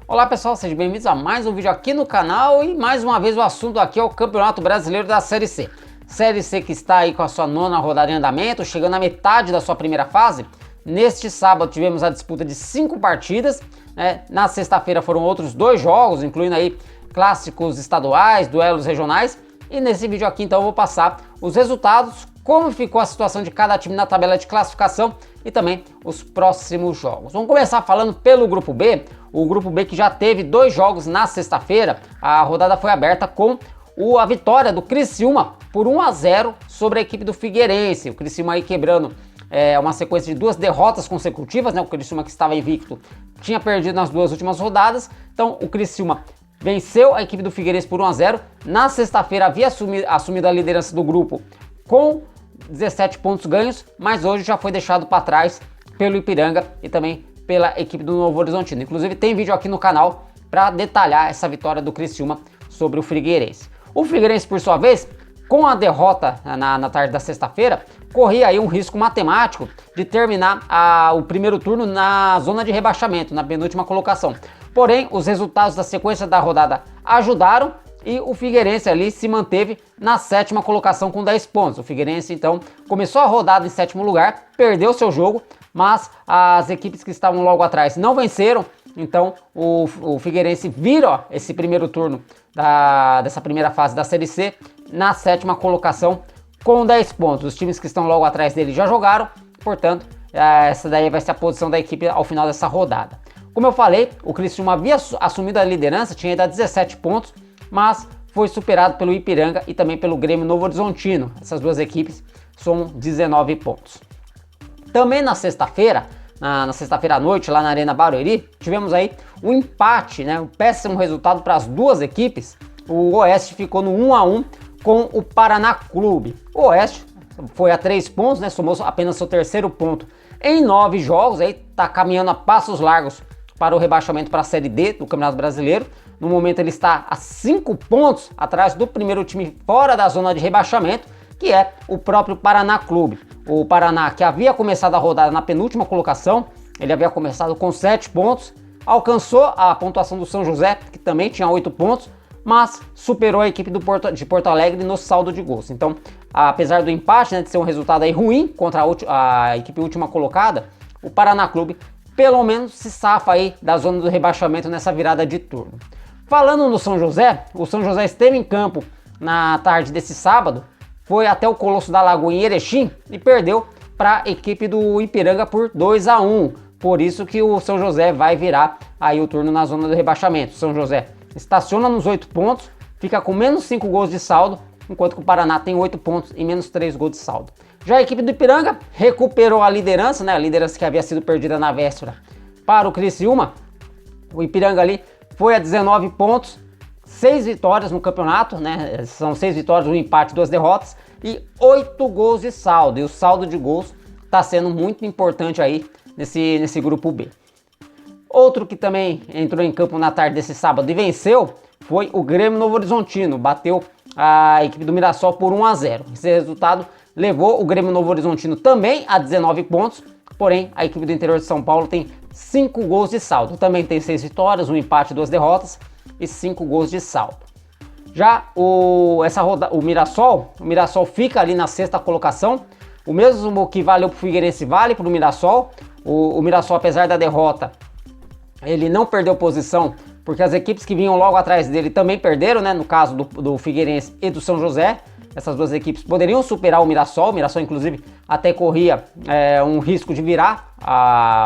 Olá pessoal, sejam bem-vindos a mais um vídeo aqui no canal e mais uma vez o assunto aqui é o Campeonato Brasileiro da Série C. Série C que está aí com a sua nona rodada em andamento, chegando à metade da sua primeira fase. Neste sábado tivemos a disputa de 5 partidas, né? Na sexta-feira foram outros 2 jogos, incluindo aí clássicos estaduais, duelos regionais. E nesse vídeo aqui então eu vou passar os resultados, como ficou a situação de cada time na tabela de classificação e também os próximos jogos. Vamos começar falando pelo Grupo B, o Grupo B que já teve 2 jogos na sexta-feira. A rodada foi aberta com a vitória do Criciúma por 1-0 sobre a equipe do Figueirense. O Criciúma aí quebrando uma sequência de 2 derrotas consecutivas, né? O Criciúma que estava invicto tinha perdido nas 2 últimas rodadas, então o Criciúma venceu a equipe do Figueirense por 1-0. Na sexta-feira havia assumido a liderança do grupo com 17 pontos ganhos, mas hoje já foi deixado para trás pelo Ipiranga e também pela equipe do Novo Horizontino. Inclusive tem vídeo aqui no canal para detalhar essa vitória do Criciúma sobre o Figueirense. O Figueirense, por sua vez, com a derrota na tarde da sexta-feira, corria aí um risco matemático de terminar o primeiro turno na zona de rebaixamento, na penúltima colocação. Porém, os resultados da sequência da rodada ajudaram e o Figueirense ali se manteve na 7ª colocação com 10 pontos. O Figueirense então começou a rodada em 7º lugar, perdeu seu jogo, mas as equipes que estavam logo atrás não venceram. Então o Figueirense vira esse primeiro turno dessa primeira fase da Série C na 7ª colocação com 10 pontos. Os times que estão logo atrás dele já jogaram, portanto essa daí vai ser a posição da equipe ao final dessa rodada. Como eu falei, o Criciúma havia assumido a liderança, tinha ido a 17 pontos, mas foi superado pelo Ipiranga e também pelo Grêmio Novo Horizontino. Essas duas equipes somam 19 pontos. Também na sexta-feira, na sexta-feira à noite, lá na Arena Barueri, tivemos aí um empate, né? Um péssimo resultado para as duas equipes. O Oeste ficou no 1-1 com o Paraná Clube. O Oeste foi a 3 pontos, né? Somou apenas seu 3º ponto em 9 jogos, aí tá caminhando a passos largos para o rebaixamento para a Série D do Campeonato Brasileiro. No momento ele está a 5 pontos atrás do primeiro time fora da zona de rebaixamento, que é o próprio Paraná Clube. O Paraná, que havia começado a rodada na penúltima colocação, ele havia começado com 7 pontos, alcançou a pontuação do São José, que também tinha 8 pontos, mas superou a equipe de Porto Alegre no saldo de gols. Então, apesar do empate, né, de ser um resultado aí ruim contra a equipe última colocada, o Paraná Clube pelo menos se safa aí da zona do rebaixamento nessa virada de turno. Falando no São José, o São José esteve em campo na tarde desse sábado, foi até o Colosso da Lagoa em Erechim e perdeu para a equipe do Ipiranga por 2-1. Por isso que o São José vai virar aí o turno na zona do rebaixamento. O São José estaciona nos 8 pontos, fica com menos 5 gols de saldo, enquanto que o Paraná tem 8 pontos e menos 3 gols de saldo. Já a equipe do Ipiranga recuperou a liderança, né? A liderança que havia sido perdida na véspera para o Criciúma. O Ipiranga ali foi a 19 pontos, 6 vitórias no campeonato, né? São 6 vitórias, um empate, 2 derrotas e 8 gols de saldo. E o saldo de gols está sendo muito importante aí nesse grupo B. Outro que também entrou em campo na tarde desse sábado e venceu foi o Grêmio Novo Horizontino. Bateu a equipe do Mirassol por 1-0. Esse resultado levou o Grêmio Novo Horizontino também a 19 pontos, porém a equipe do interior de São Paulo tem 5 gols de saldo. Também tem 6 vitórias, um empate, 2 derrotas e 5 gols de saldo. Já o Mirassol fica ali na 6ª colocação. O mesmo que valeu para o Figueirense vale para o Mirassol. O Mirassol, apesar da derrota, ele não perdeu posição, porque as equipes que vinham logo atrás dele também perderam, né? No caso do Figueirense e do São José. Essas duas equipes poderiam superar o Mirassol. O Mirassol, inclusive, até corria um risco de virar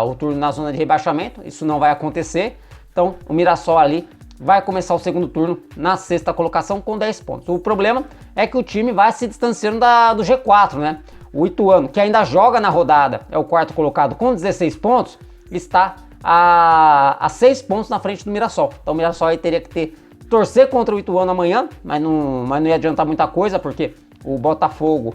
o turno na zona de rebaixamento. Isso não vai acontecer. Então, o Mirassol ali vai começar o segundo turno na 6ª colocação com 10 pontos. O problema é que o time vai se distanciando do G4, né? O Ituano, que ainda joga na rodada, é o 4º colocado com 16 pontos, está a 6 pontos na frente do Mirassol. Então, o Mirassol aí teria que torcer contra o Ituano amanhã, mas não ia adiantar muita coisa, porque o Botafogo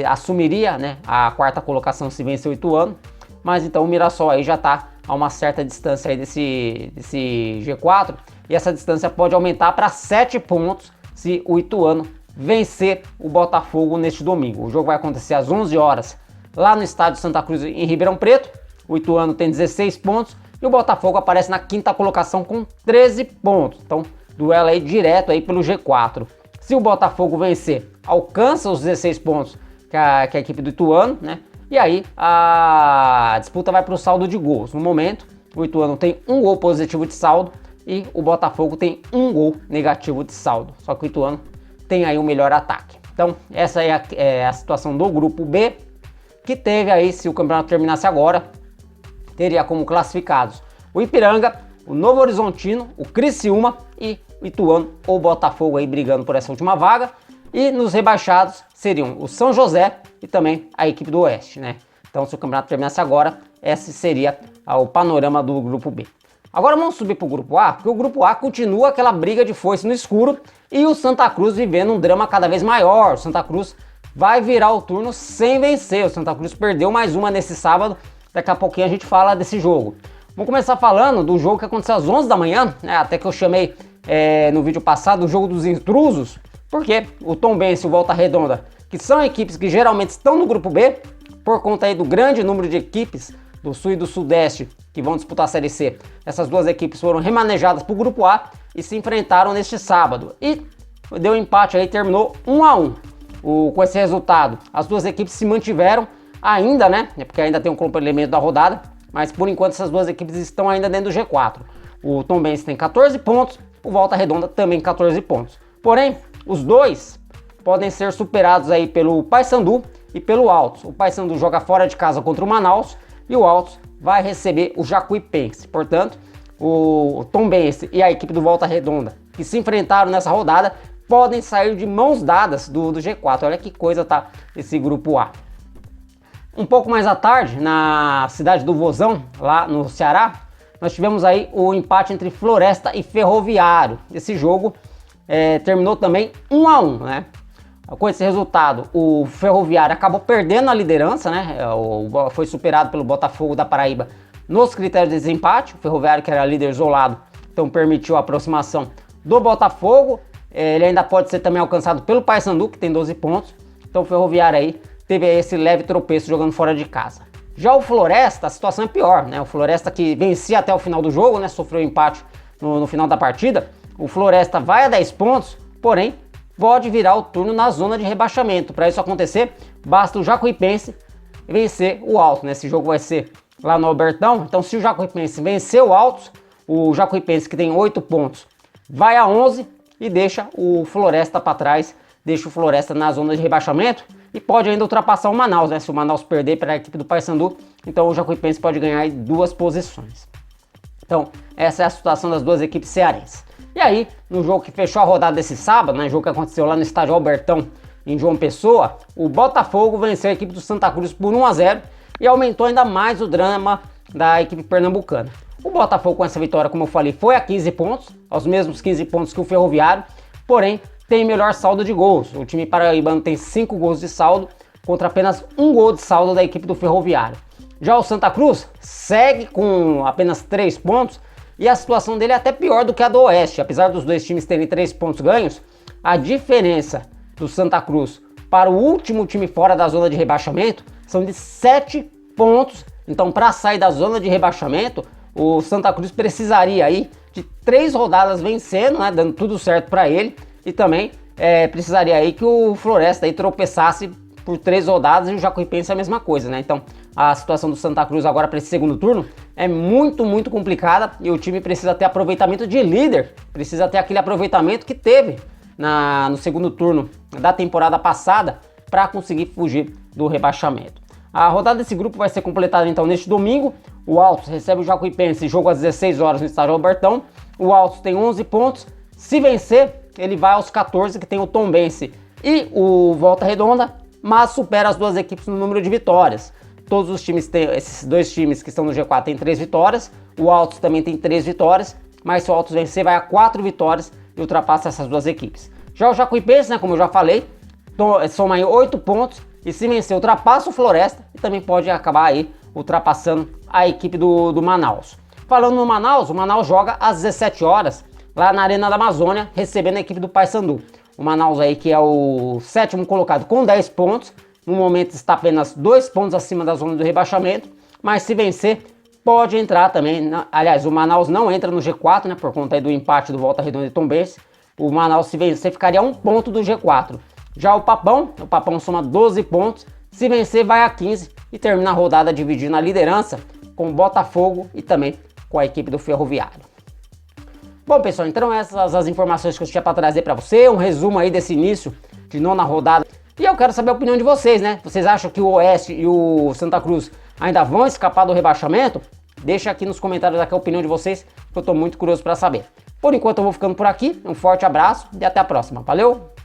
assumiria, né, a 4ª colocação se vencer o Ituano, mas então o Mirassol aí já está a uma certa distância aí desse G4, e essa distância pode aumentar para 7 pontos se o Ituano vencer o Botafogo neste domingo. O jogo vai acontecer às 11 horas lá no estádio Santa Cruz em Ribeirão Preto. O Ituano tem 16 pontos E o Botafogo aparece na quinta colocação com 13 pontos. Então, duelo aí direto aí pelo G4. Se o Botafogo vencer, alcança os 16 pontos que a equipe do Ituano, né? E aí a disputa vai para o saldo de gols. No momento, o Ituano tem um gol positivo de saldo e o Botafogo tem um gol negativo de saldo. Só que o Ituano tem aí o melhor ataque. Então, essa é a situação do grupo B, que teve aí, se o campeonato terminasse agora, teria como classificados o Ipiranga, o Novo Horizontino, o Criciúma e o Ituano ou Botafogo aí brigando por essa última vaga. E nos rebaixados seriam o São José e também a equipe do Oeste, né? Então, se o campeonato terminasse agora, esse seria o panorama do grupo B. Agora vamos subir para o grupo A, porque o grupo A continua aquela briga de foice no escuro e o Santa Cruz vivendo um drama cada vez maior. O Santa Cruz vai virar o turno sem vencer. O Santa Cruz perdeu mais uma nesse sábado. Daqui a pouquinho a gente fala desse jogo. Vamos começar falando do jogo que aconteceu às 11 da manhã, né? Até que eu chamei no vídeo passado o jogo dos intrusos, porque o Tombense e o Volta Redonda, que são equipes que geralmente estão no grupo B, por conta aí do grande número de equipes do Sul e do Sudeste que vão disputar a Série C. Essas duas equipes foram remanejadas para o grupo A e se enfrentaram neste sábado. E deu empate aí, terminou 1-1. Com esse resultado, as duas equipes se mantiveram ainda, né? Porque ainda tem um complemento da rodada, mas por enquanto essas duas equipes estão ainda dentro do G4. O Tombense tem 14 pontos, o Volta Redonda também 14 pontos. Porém, os dois podem ser superados aí pelo Paysandu e pelo Altos. O Paysandu joga fora de casa contra o Manaus e o Altos vai receber o Jacuipense. Portanto, o Tombense e a equipe do Volta Redonda, que se enfrentaram nessa rodada, podem sair de mãos dadas do G4. Olha que coisa tá esse grupo A. Um pouco mais à tarde, na cidade do Vozão, lá no Ceará, nós tivemos aí o empate entre Floresta e Ferroviário. Esse jogo terminou também 1-1, né? Com esse resultado, o Ferroviário acabou perdendo a liderança, né? Foi superado pelo Botafogo da Paraíba nos critérios de desempate. O Ferroviário, que era líder isolado, então permitiu a aproximação do Botafogo. Ele ainda pode ser também alcançado pelo Paysandu, que tem 12 pontos. Então o Ferroviário aí teve esse leve tropeço jogando fora de casa. Já o Floresta, a situação é pior, né? O Floresta, que vencia até o final do jogo, né? Sofreu empate no final da partida. O Floresta vai a 10 pontos, porém pode virar o turno na zona de rebaixamento. Para isso acontecer, basta o Jacuipense vencer o Altos, né? Esse jogo vai ser lá no Albertão. Então, se o Jacuipense vencer o Altos, o Jacuipense, que tem 8 pontos, vai a 11 e deixa o Floresta para trás, deixa o Floresta na zona de rebaixamento e pode ainda ultrapassar o Manaus, né? Se o Manaus perder para a equipe do Paysandu, então o Jacuipense pode ganhar aí 2 posições. Então, essa é a situação das duas equipes cearenses. E aí, no jogo que fechou a rodada desse sábado, né, jogo que aconteceu lá no estádio Albertão, em João Pessoa, o Botafogo venceu a equipe do Santa Cruz por 1-0 e aumentou ainda mais o drama da equipe pernambucana. O Botafogo, com essa vitória, como eu falei, foi a 15 pontos, aos mesmos 15 pontos que o Ferroviário, porém tem melhor saldo de gols. O time paraibano tem 5 gols de saldo contra apenas 1 gol de saldo da equipe do Ferroviário. Já o Santa Cruz segue com apenas 3 pontos, e a situação dele é até pior do que a do Oeste. Apesar dos dois times terem 3 pontos ganhos, a diferença do Santa Cruz para o último time fora da zona de rebaixamento são de 7 pontos. Então, para sair da zona de rebaixamento, o Santa Cruz precisaria aí de 3 rodadas vencendo, né, dando tudo certo para ele. E também precisaria aí que o Floresta aí tropeçasse por 3 rodadas e o Jacuipense é a mesma coisa, né? Então, a situação do Santa Cruz agora para esse segundo turno é muito, muito complicada e o time precisa ter aproveitamento de líder, precisa ter aquele aproveitamento que teve no segundo turno da temporada passada para conseguir fugir do rebaixamento. A rodada desse grupo vai ser completada então neste domingo. O Altos recebe o Jacuipense, jogo às 16 horas no estádio Albertão. O Altos tem 11 pontos, se vencer ele vai aos 14 que tem o Tombense e o Volta Redonda, mas supera as duas equipes no número de vitórias. Todos os times esses dois times que estão no G4 têm 3 vitórias, o Altos também tem 3 vitórias, mas se o Altos vencer vai a 4 vitórias e ultrapassa essas duas equipes. Já o Jacuipense, né, como eu já falei, soma aí 8 pontos e se vencer ultrapassa o Floresta e também pode acabar aí ultrapassando a equipe do Manaus. Falando no Manaus, o Manaus joga às 17 horas lá na Arena da Amazônia, recebendo a equipe do Paysandu. O Manaus aí que é o 7º colocado com 10 pontos, no momento está apenas 2 pontos acima da zona do rebaixamento, mas se vencer, pode entrar também, aliás, o Manaus não entra no G4, né, por conta aí do empate do Volta Redonda e Tombense. O Manaus, se vencer, ficaria a 1 ponto do G4. Já o Papão soma 12 pontos, se vencer vai a 15 e termina a rodada dividindo a liderança com o Botafogo e também com a equipe do Ferroviário. Bom, pessoal, então essas as informações que eu tinha para trazer para você, um resumo aí desse início de 9ª rodada. E eu quero saber a opinião de vocês, né? Vocês acham que o Oeste e o Santa Cruz ainda vão escapar do rebaixamento? Deixa aqui nos comentários aqui a opinião de vocês, que eu tô muito curioso para saber. Por enquanto eu vou ficando por aqui, um forte abraço e até a próxima. Valeu!